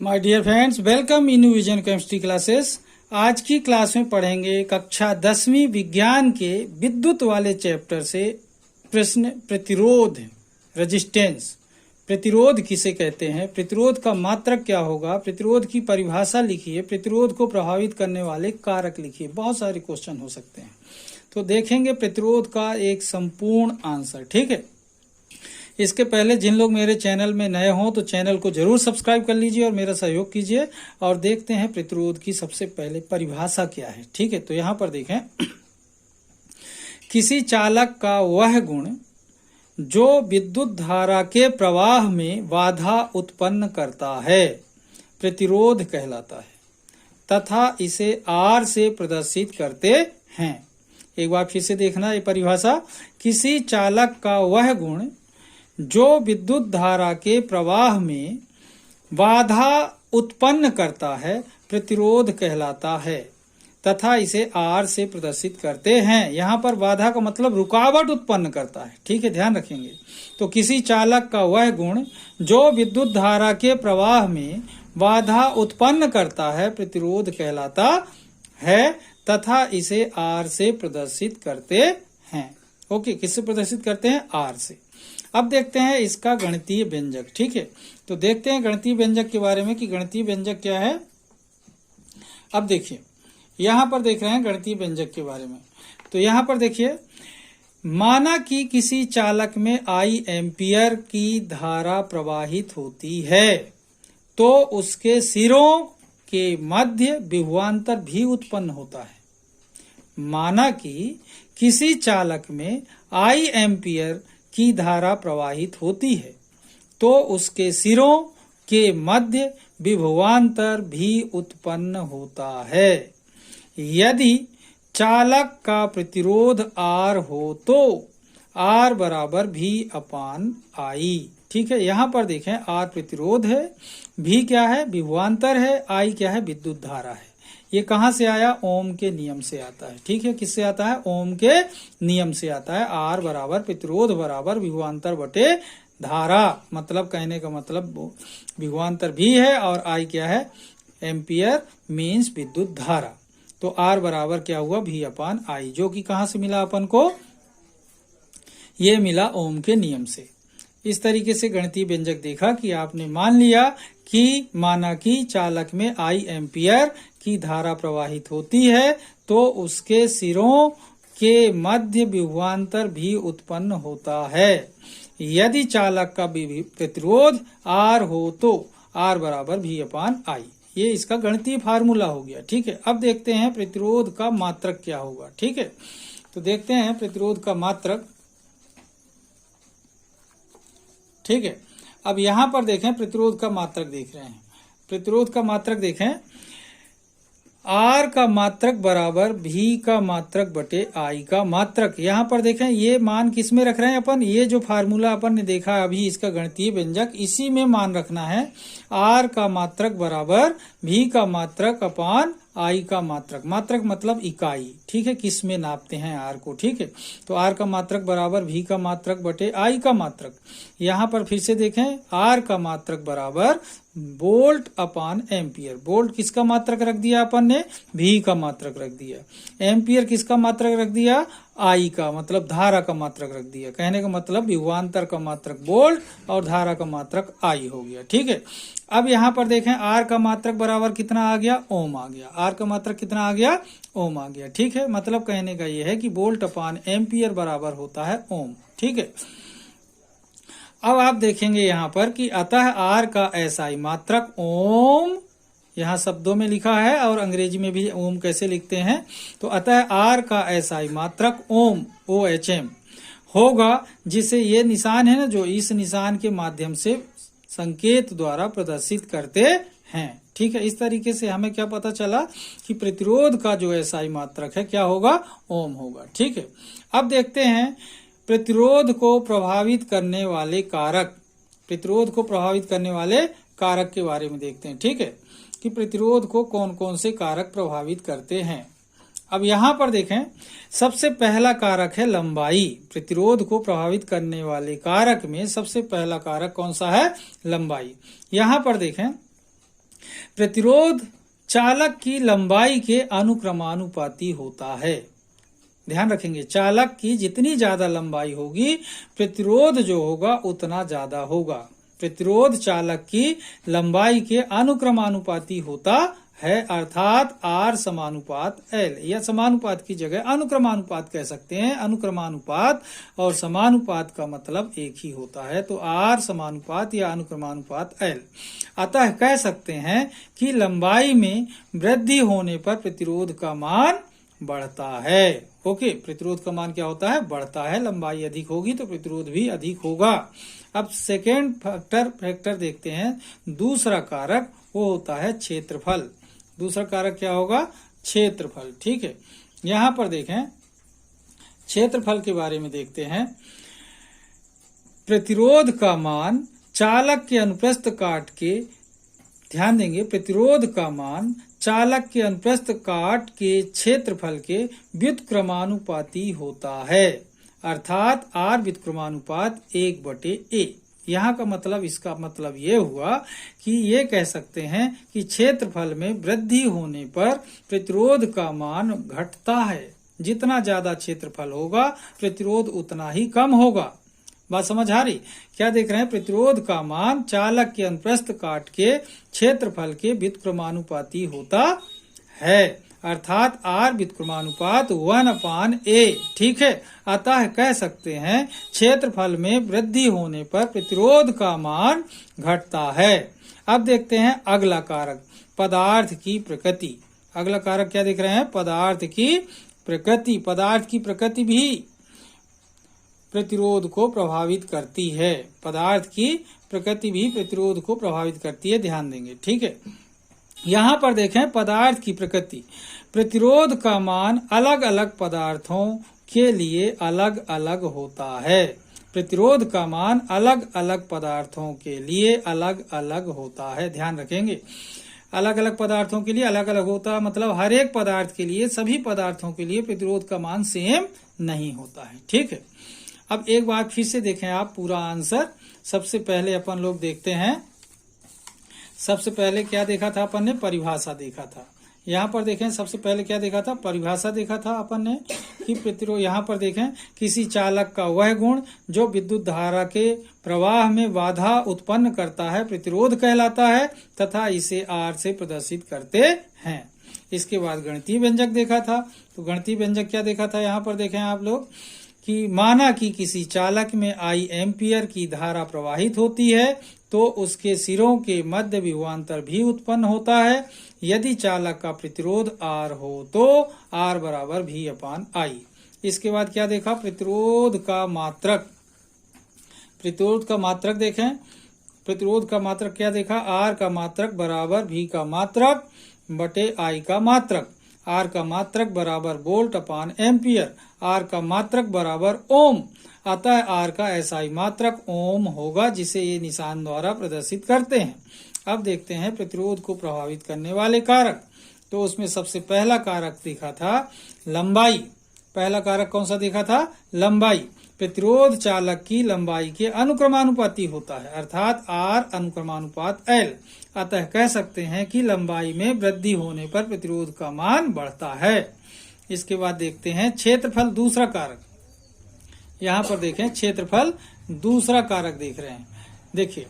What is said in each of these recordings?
My dear friends, welcome in vision chemistry classes. आज की class में पढ़ेंगे कक्षा 10वीं विज्ञान के विद्युत वाले चैप्टर से प्रश्न प्रतिरोध, रेजिस्टेंस। प्रतिरोध किसे कहते हैं, प्रतिरोध का मात्रक क्या होगा, प्रतिरोध की परिभाषा लिखिए, प्रतिरोध को प्रभावित करने वाले कारक लिखिए। बहुत सारे क्वेश्चन हो सकते हैं, तो देखेंगे प्रतिरोध का एक संपूर्ण आंसर। ठीक है, इसके पहले जिन लोग मेरे चैनल में नए हों तो चैनल को जरूर सब्सक्राइब कर लीजिए और मेरा सहयोग कीजिए। और देखते हैं प्रतिरोध की सबसे पहले परिभाषा क्या है। ठीक है, तो यहां पर देखें, किसी चालक का वह गुण जो विद्युत धारा के प्रवाह में बाधा उत्पन्न करता है प्रतिरोध कहलाता है तथा इसे R से प्रदर्शित करते हैं। एक बार फिर से देखना ये परिभाषा, किसी चालक का वह गुण जो विद्युत धारा के प्रवाह में बाधा उत्पन्न करता है प्रतिरोध कहलाता है तथा इसे R से प्रदर्शित करते हैं। यहाँ पर बाधा का मतलब रुकावट उत्पन्न करता है। ठीक है, ध्यान रखेंगे। तो किसी चालक का वह गुण जो विद्युत धारा के प्रवाह में बाधा उत्पन्न करता है प्रतिरोध कहलाता है तथा इसे R से प्रदर्शित करते हैं। ओके, किससे प्रदर्शित करते हैं? R से। अब देखते हैं इसका गणितीय व्यंजक। ठीक है, तो देखते हैं गणितीय व्यंजक के बारे में कि गणितीय व्यंजक क्या है। अब देखिए, यहां पर देख रहे हैं गणितीय व्यंजक के बारे में। तो यहां पर देखिए, माना कि किसी चालक में I एम्पियर की धारा प्रवाहित होती है तो उसके सिरों के मध्य विभवांतर भी उत्पन्न होता है। माना कि किसी चालक में I एम्पियर की धारा प्रवाहित होती है तो उसके सिरों के मध्य विभवांतर भी उत्पन्न होता है। यदि चालक का प्रतिरोध R हो तो R बराबर V अपान I। ठीक है, यहाँ पर देखें, R प्रतिरोध है, V क्या है? विभवांतर है, I क्या है? विद्युत धारा है। ये कहाँ से आया? ओम के नियम से आता है। ठीक है, किससे आता है? ओम के नियम से आता है। R बराबर प्रतिरोध बराबर विभवांतर बटे धारा। मतलब कहने का मतलब विभवांतर भी है और I क्या है? एम्पियर मीन्स विद्युत धारा। तो R बराबर क्या हुआ? V अपान I, जो कि कहाँ से मिला अपन को? ये मिला ओम के नियम से। इस तरीके से गणितीय व्यंजक देखा कि आपने मान लिया कि माना कि चालक में I एम्पियर की धारा प्रवाहित होती है तो उसके सिरों के मध्य विभवांतर भी उत्पन्न होता है। यदि चालक का प्रतिरोध R हो तो R बराबर V अपान I। ये इसका गणितीय फार्मूला हो गया। ठीक है, अब देखते हैं प्रतिरोध का मात्रक क्या होगा। ठीक है, तो देखते हैं प्रतिरोध का मात्रक। ठीक है, अब यहां पर देखें प्रतिरोध का मात्रक देख रहे हैं। प्रतिरोध का मात्रक देखें, R का मात्रक बराबर V का मात्रक बटे I का मात्रक। यहाँ पर देखें, ये मान किस में रख रहे हैं अपन? ये जो फार्मूला अपन ने देखा अभी, इसका गणितीय व्यंजक, इसी में मान रखना है। R का मात्रक बराबर V का मात्रक अपान I का मात्रक। मात्रक मतलब इकाई। ठीक है, किस में नापते हैं R को। ठीक है, तो R का मात्रक बराबर V का मात्रक बटे I का मात्रक। यहाँ पर फिर से देखें, R का मात्रक बराबर वोल्ट अपान एम्पियर। वोल्ट किसका मात्रक रख दिया अपन ने? V का मात्रक रख दिया। एम्पियर किसका मात्रक रख दिया? I का, मतलब धारा का मात्रक रख दिया। कहने का मतलब विभवांतर का मात्रक वोल्ट और धारा का मात्रक I हो गया। ठीक है, अब यहाँ पर देखें, R का मात्रक बराबर कितना आ गया? ओम आ गया। R का मात्रक कितना आ गया? ओम आ गया। ठीक है, मतलब कहने का यह है कि वोल्ट अपान एम्पियर बराबर होता है ओम। ठीक है, अब आप देखेंगे यहाँ पर कि अतः R का SI मात्रक ओम, यहाँ शब्दों में लिखा है और अंग्रेजी में भी ओम कैसे लिखते हैं, तो अतः R का SI मात्रक ओम OHM होगा, जिसे ये निशान है ना, जो इस निशान के माध्यम से संकेत द्वारा प्रदर्शित करते हैं। ठीक है, इस तरीके से हमें क्या पता चला कि प्रतिरोध का जो SI मात्रक है क्या होगा? ओम होगा। ठीक है, अब देखते हैं प्रतिरोध को प्रभावित करने वाले कारक। प्रतिरोध को प्रभावित करने वाले कारक के बारे में देखते हैं। ठीक है, कि प्रतिरोध को कौन कौन से कारक प्रभावित करते हैं। अब यहाँ पर देखें, सबसे पहला कारक है लंबाई। प्रतिरोध को प्रभावित करने वाले कारक में सबसे पहला कारक कौन सा है? लंबाई। यहाँ पर देखें, प्रतिरोध चालक की लंबाई के अनुक्रमानुपाती होता है। ध्यान रखेंगे, चालक की जितनी ज्यादा लंबाई होगी प्रतिरोध जो होगा उतना ज्यादा होगा। प्रतिरोध चालक की लंबाई के अनुक्रमानुपाती होता है, अर्थात R समानुपात L, या समानुपात की जगह अनुक्रमानुपात कह सकते हैं। अनुक्रमानुपात और समानुपात का मतलब एक ही होता है, तो R समानुपात या अनुक्रमानुपात L। अतः कह सकते हैं कि लंबाई में वृद्धि होने पर प्रतिरोध का मान बढ़ता है। ओके, प्रतिरोध का मान क्या होता है? बढ़ता है। लंबाई अधिक होगी तो प्रतिरोध भी अधिक होगा। अब सेकेंड फैक्टर देखते हैं, दूसरा कारक, वो होता है क्षेत्रफल। दूसरा कारक क्या होगा? क्षेत्रफल। ठीक है, यहां पर देखें, क्षेत्रफल के बारे में देखते हैं। प्रतिरोध का मान चालक के अनुप्रस्थ काट के, ध्यान देंगे, प्रतिरोध का मान चालक के अनुप्रस्थ काट के क्षेत्रफल के व्युत्क्रमानुपाती होता है, अर्थात R व्युत्क्रमानुपात 1/A। यहाँ का मतलब, इसका मतलब ये हुआ कि ये कह सकते हैं कि क्षेत्रफल में वृद्धि होने पर प्रतिरोध का मान घटता है। जितना ज्यादा क्षेत्रफल होगा प्रतिरोध उतना ही कम होगा। बात समझ आ रही? क्या देख रहे हैं? प्रतिरोध का मान चालक के अनुप्रस्थ काट के क्षेत्रफल के व्युत्क्रमानुपाती होता है, अर्थात R व्युत्क्रमानुपात 1/A। ठीक है, अतः कह सकते हैं क्षेत्रफल में वृद्धि होने पर प्रतिरोध का मान घटता है। अब देखते हैं अगला कारक, पदार्थ की प्रकृति। अगला कारक क्या देख रहे हैं? पदार्थ की प्रकृति। पदार्थ की प्रकृति भी प्रतिरोध को प्रभावित करती है। पदार्थ की प्रकृति भी प्रतिरोध को प्रभावित करती है, ध्यान देंगे। ठीक है, यहाँ पर देखें पदार्थ की प्रकृति। प्रतिरोध का मान अलग अलग पदार्थों के लिए अलग अलग होता है। प्रतिरोध का मान अलग अलग पदार्थों के लिए अलग अलग होता है, ध्यान रखेंगे। अलग अलग पदार्थों के लिए अलग अलग होता है, मतलब हर एक पदार्थ के लिए, सभी पदार्थों के लिए प्रतिरोध का मान सेम नहीं होता है। ठीक है, अब एक बार फिर से देखें आप पूरा आंसर। सबसे पहले अपन लोग देखते हैं, सबसे पहले क्या देखा था अपन ने? परिभाषा देखा था। यहाँ पर देखें, सबसे पहले क्या देखा था? परिभाषा देखा था अपन ने कि प्रतिरोध, यहाँ पर देखें, किसी चालक का वह गुण जो विद्युत धारा के प्रवाह में बाधा उत्पन्न करता है प्रतिरोध कहलाता है, तथा इसे R से प्रदर्शित करते हैं। इसके बाद गणितीय व्यंजक देखा था। तो गणितीय व्यंजक क्या देखा था? यहाँ पर देखें आप लोग कि माना कि किसी चालक में I एम्पियर की धारा प्रवाहित होती है तो उसके सिरों के मध्य विभवांतर भी उत्पन्न होता है। यदि चालक का प्रतिरोध R हो तो R बराबर V/I। इसके बाद क्या देखा? प्रतिरोध का मात्रक। प्रतिरोध का मात्रक देखें, प्रतिरोध का मात्रक क्या देखा? R का मात्रक बराबर V का मात्रक बटे I का मात्रक। R का मात्रक बराबर वोल्ट/एम्पियर, R का मात्रक बराबर ओम। अतः R का SI मात्रक ओम होगा, जिसे ये निशान द्वारा प्रदर्शित करते हैं। अब देखते हैं प्रतिरोध को प्रभावित करने वाले कारक। तो उसमें सबसे पहला कारक देखा था लंबाई। पहला कारक कौन सा देखा था? लंबाई। प्रतिरोध चालक की लंबाई के अनुक्रमानुपाती होता है, अर्थात R अनुक्रमानुपात L। अतः कह सकते हैं कि लंबाई में वृद्धि होने पर प्रतिरोध का मान बढ़ता है। इसके बाद देखते हैं क्षेत्रफल, दूसरा कारक। यहाँ पर देखें, क्षेत्रफल दूसरा कारक देख रहे हैं। देखिए,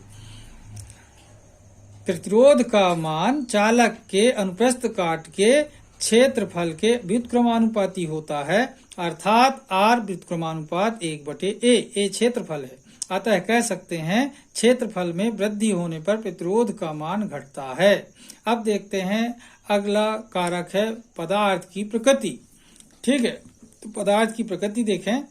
प्रतिरोध का मान चालक के अनुप्रस्थ काट के क्षेत्रफल के व्युत्क्रमानुपाती होता है, अर्थात R व्युत्क्रमानुपात 1/A। ए क्षेत्रफल है, अतः कह सकते हैं क्षेत्रफल में वृद्धि होने पर प्रतिरोध का मान घटता है। अब देखते हैं अगला कारक है पदार्थ की प्रकृति। ठीक है, तो पदार्थ की प्रकृति देखें।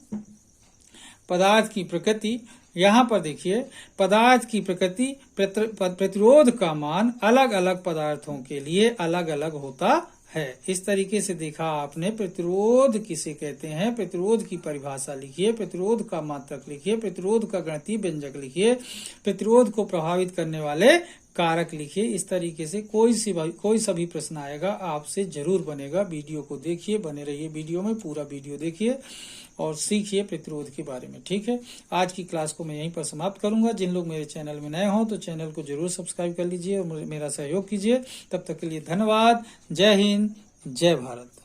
पदार्थ की प्रकृति, यहाँ पर देखिए, पदार्थ की प्रकृति प्रतिरोध का मान अलग अलग पदार्थों के लिए अलग अलग होता है। इस तरीके से देखा आपने प्रतिरोध किसे कहते हैं, प्रतिरोध की परिभाषा लिखिए, प्रतिरोध का मात्रक लिखिए, प्रतिरोध का गणितीय व्यंजक लिखिए, प्रतिरोध को प्रभावित करने वाले कारक लिखिए। इस तरीके से कोई सा भी प्रश्न आएगा आपसे जरूर बनेगा। वीडियो को देखिए, बने रहिए वीडियो में, पूरा वीडियो देखिए और सीखिए प्रतिरोध के बारे में। ठीक है, आज की क्लास को मैं यहीं पर समाप्त करूंगा। जिन लोग मेरे चैनल में नए हों तो चैनल को जरूर सब्सक्राइब कर लीजिए और मेरा सहयोग कीजिए। तब तक के लिए धन्यवाद। जय हिंद, जय भारत।